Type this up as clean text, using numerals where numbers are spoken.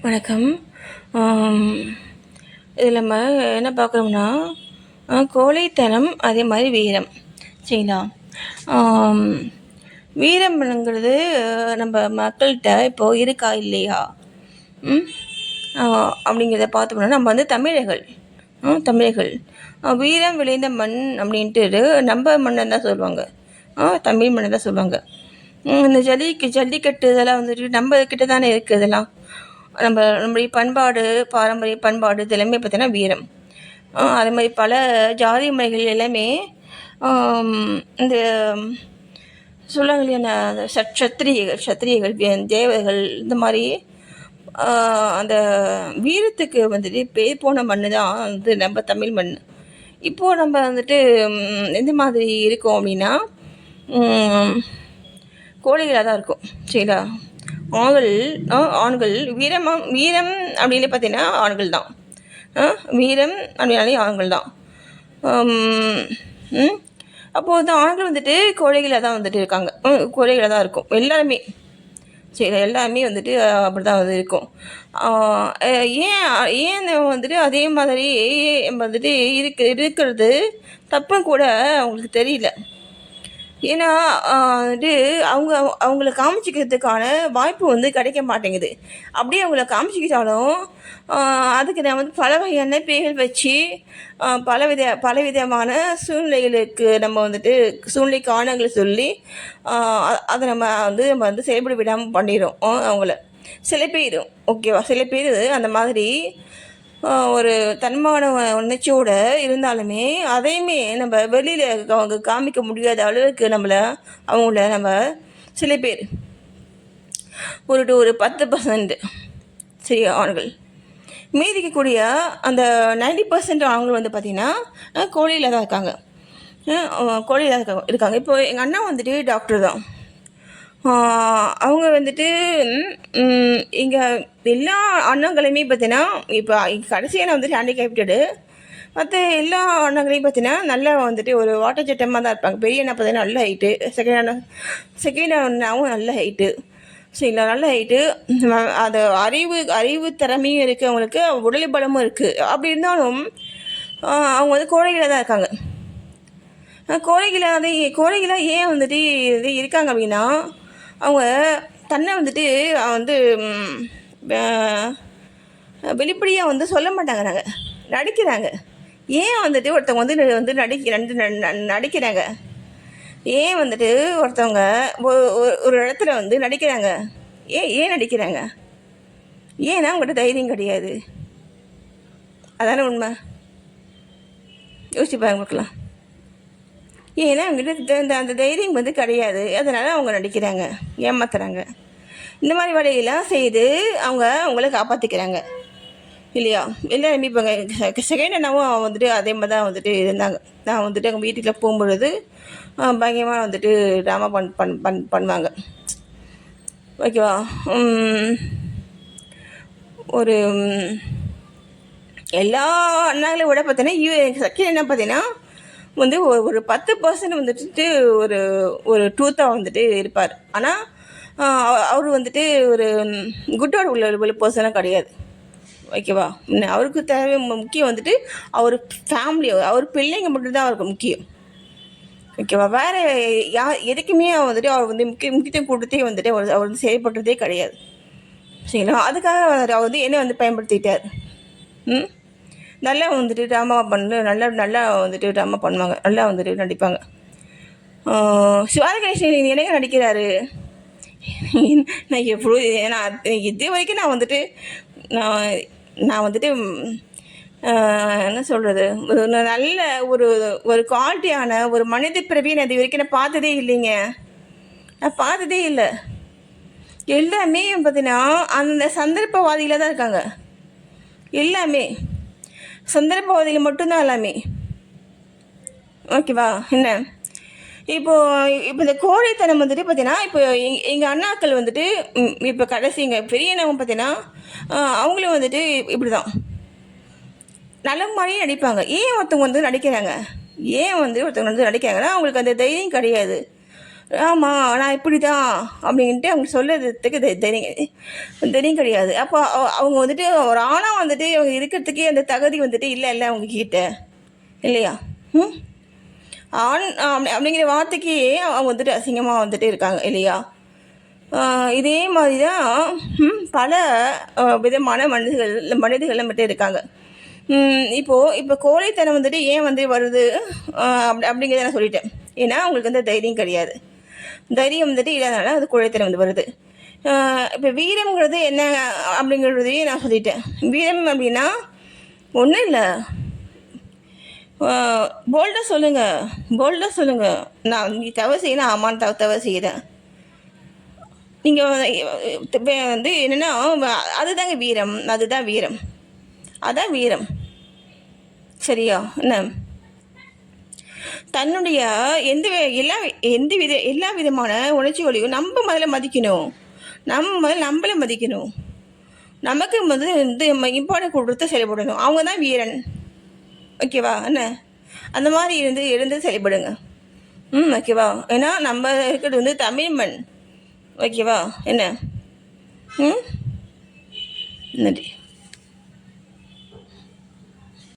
வணக்கம். இதில் நம்ம என்ன பார்க்குறோம்னா, கோழைத்தனம் அதே மாதிரி வீரம். சரிங்களா? வீரம்ங்கிறது நம்ம மக்கள்கிட்ட இப்போது இருக்கா இல்லையா அப்படிங்கிறத பார்த்தோம்னா, நம்ம வந்து தமிழர்கள் வீரம் விளைந்த மண் அப்படின்ட்டு நம்ம மண்ணை தான் சொல்லுவாங்க. தமிழ் மண்ணை தான் சொல்லுவாங்க. இந்த ஜல்லிக்கட்டு இதெல்லாம் வந்துட்டு நம்ம கிட்ட தானே இருக்குது. இதெல்லாம் நம்முடைய பண்பாடு, பாரம்பரிய பண்பாடு இதெல்லாமே பார்த்தீங்கன்னா வீரம். அதே மாதிரி பல ஜாதி முறைகள் எல்லாமே இந்த சொல்லுவாங்க இல்லையா, சத்திரியர்கள் தேவர்கள் இந்த மாதிரி அந்த வீரத்துக்கு வந்துட்டு பேர் போன மண் தான் வந்து நம்ம தமிழ் மண். இப்போது நம்ம வந்துட்டு எந்த மாதிரி இருக்கோம் அப்படின்னா, கோழிகளாக தான் இருக்கும். சரிங்களா? ஆண்கள் வீரம் அப்படின்னு பார்த்தீங்கன்னா ஆண்கள் தான். வீரம் அப்படின்னாலே ஆண்கள் தான். அப்போது வந்து ஆண்கள் வந்துட்டு கோழிகளாக தான் வந்துட்டு இருக்காங்க. கோழிகளாக தான் இருக்கும் எல்லாருமே. சரி, எல்லாமே வந்துட்டு அப்படி தான் வந்து இருக்கும். ஏன் வந்துட்டு அதே மாதிரி வந்துட்டு இருக்கிறது தப்புன்னு கூட அவங்களுக்கு தெரியல. ஏன்னா வந்துட்டு அவங்கள காமிச்சிக்கிறதுக்கான வாய்ப்பு வந்து கிடைக்க மாட்டேங்குது. அப்படியே அவங்கள காமிச்சிக்கிட்டாலும் அதுக்கு நான் வந்து பல வகையான பேர்கள் வச்சு பலவிதமான சூழ்நிலைகளுக்கு நம்ம வந்துட்டு சூழ்நிலை காரணங்களை சொல்லி அதை நம்ம வந்து செயல்பட விடாமல் பண்ணிடும் அவங்கள. சில பேர் ஓகேவா, சில பேர் அந்த மாதிரி ஒரு தன்மான உணர்ச்சியோடு இருந்தாலுமே அதையுமே நம்ம வெளியில் அவங்க காமிக்க முடியாத அளவுக்கு அவங்கள நம்ம சில பேர் ஒரு 10% சரி ஆண்கள், மீதிக்கக்கூடிய அந்த 90% ஆண்கள் வந்து பார்த்திங்கன்னா கோழியில் தான் இருக்காங்க. இப்போ எங்கள் அண்ணா வந்துட்டு டாக்டர் தான். அவங்க வந்துட்டு இங்கே எல்லா அண்ணங்களையுமே பார்த்தீங்கன்னா இப்போ கடைசியான வந்துட்டு ஹேண்டிகேப்டடு. மற்ற எல்லா அண்ணங்களையும் பார்த்தீங்கன்னா நல்லா வந்துட்டு ஒரு வாட்டர் சட்டமாக தான் இருப்பாங்க. பெரிய அண்ணா பார்த்தீங்கன்னா நல்ல ஹைட்டு, செகண்ட் அண்ணாவும் நல்ல ஹைட்டு. சரிங்களா? நல்ல ஹைட்டு. அது அறிவு திறமையும் இருக்குது, அவங்களுக்கு உடல் பலமும் இருக்குது. அப்படி இருந்தாலும் அவங்க வந்து கோழைகளாக தான் இருக்காங்க. கோழைகளாக ஏன் வந்துட்டு இருக்காங்க அப்படின்னா, அவங்க தன்னை வந்துட்டு வெளிப்படையாக வந்து சொல்ல மாட்டாங்க, நடிக்கிறாங்க. ஏன் வந்துட்டு ஒருத்தவங்க வந்து நடிக்கிறாங்க? ஏன் வந்துட்டு ஒருத்தவங்க ஒரு இடத்துல வந்து நடிக்கிறாங்க? ஏன் நடிக்கிறாங்க? ஏன்னா அவங்கள்ட்ட தைரியம் கிடையாது. அதான உண்மை. யோசிச்சு பார்க்கலாம். ஏன்னா அவங்ககிட்ட அந்த தைரியம் வந்து கிடையாது. அதனால் அவங்க நடிக்கிறாங்க, ஏமாத்துறாங்க. இந்த மாதிரி வேலையெல்லாம் செய்து அவங்கள காப்பாற்றிக்கிறாங்க இல்லையா? எல்லாருமே இப்போ செகண்ட் அண்ணாவும் வந்துட்டு அதே மாதிரி தான் வந்துட்டு இருந்தாங்க. நான் வந்துட்டு அவங்க வீட்டுக்குள்ள போகும்பொழுது பயங்கரமாக வந்துட்டு ட்ராமா பண்ணுவாங்க. ஓகேவா? ஒரு எல்லா அண்ணாங்களையும் விட பார்த்தீங்கன்னா செகண்ட் அண்ணா பார்த்தீங்கன்னா வந்து ஒரு 10% வந்துட்டு ஒரு ட்ரூத்தாக வந்துட்டு இருப்பார். ஆனால் அவர் வந்துட்டு ஒரு குட்டோட உள்ள பர்சனாக கிடையாது. ஓகேவா? அவருக்கு தேவை முக்கியம் வந்துட்டு அவர் ஃபேமிலி, அவர் பிள்ளைங்க மட்டும்தான் அவருக்கு முக்கியம். ஓகேவா? வேறு எதுக்குமே வந்துட்டு அவர் வந்து முக்கியத்துவம் கொடுத்தே வந்துட்டு அவர் வந்து செயல்படுறதே கிடையாது. சரிங்களா? அதுக்காக அவர் வந்து என்ன வந்து பயன்படுத்திட்டார். நல்லா வந்துட்டு ட்ராமா நல்லா வந்துட்டு ட்ராமா பண்ணுவாங்க, நல்லா வந்துட்டு நடிப்பாங்க. சிவாஜி கணேசன் என்னங்க நடிக்கிறாரு? நான் இது வரைக்கும் நான் வந்துட்டு என்ன சொல்கிறது, நல்ல ஒரு குவாலிட்டியான ஒரு மனித பிறவியை நான் இது வரைக்கும் நான் பார்த்ததே இல்லைங்க. நான் பார்த்ததே இல்லை. எல்லாமே பார்த்தீங்கன்னா அந்த சந்தர்ப்பவாதியில் தான் இருக்காங்க. எல்லாமே சந்தர்ப்பவாதிகள் மட்டும்தான் எல்லாமே. ஓகேவா? என்ன இப்போ இந்த கோழைத்தனம் வந்துட்டு பார்த்தீங்கன்னா இப்போ எங்கள் அண்ணாக்கள் வந்துட்டு இப்போ கடைசி எங்கள் பெரிய அண்ணாவும் பார்த்தீங்கன்னா அவங்களும் வந்துட்டு இப்படி தான் நல்ல மாதிரியே நடிப்பாங்க. ஏன் ஒருத்தவங்க வந்து நடிக்கிறாங்கன்னா அவங்களுக்கு அந்த தைரியம் கிடையாது. ஆமாம் நான் இப்படி தான் அப்படின்ட்டு அவங்க சொல்லுறதுக்கு தைரியம் கிடையாது. அப்போ அவங்க வந்துட்டு ஒரு ஆணாக வந்துட்டு அவங்க இருக்கிறதுக்கே அந்த தகுதி வந்துட்டு இல்லை அவங்கக்கிட்ட இல்லையா? ம் ஆண் அப்படிங்கிற வார்த்தைக்கு அவங்க வந்துட்டு அசிங்கமாக வந்துட்டு இருக்காங்க இல்லையா? இதே மாதிரி தான் பல விதமான மனிதர்கள் மட்டும் இருக்காங்க. இப்போ கோழைத்தனம் வந்துட்டு ஏன் வந்து வருது அப்படிங்கிறத நான் சொல்லிட்டேன். ஏன்னா அவங்களுக்கு வந்து தைரியம் கிடையாது. தைரியம் வந்துட்டு இல்லாதனால அது கோழைத்தனம் வந்து வருது. இப்போ வீரம்ங்கிறது என்ன அப்படிங்கிறதையும் நான் சொல்லிட்டேன். வீரம் அப்படின்னா ஒன்றும் இல்லை, போல்டாக சொல்லுங்கள். நான் நீ தவறு செய்யணும், ஆமான்னு தவறு செய்கிறேன். நீங்கள் வந்து என்னென்னா அதுதாங்க வீரம், அதுதான் வீரம், அதான் வீரம். சரியா? என்ன தன்னுடைய எல்லா விதமான உணர்ச்சிகளையும் நம்ம முதல்ல மதிக்கணும். நம்மளை மதிக்கணும். நமக்கு வந்து இம்பார்ட்டன்ட் கொடுத்து செயல்படணும். அவங்க தான் வீரன். ஓகேவா? என்ன அந்த மாதிரி எழுந்து செயல்படுங்க. ஓகேவா? ஏன்னா நம்ம இருக்கிறது வந்து தமிழ் மண். ஓகேவா? என்ன நன்றி.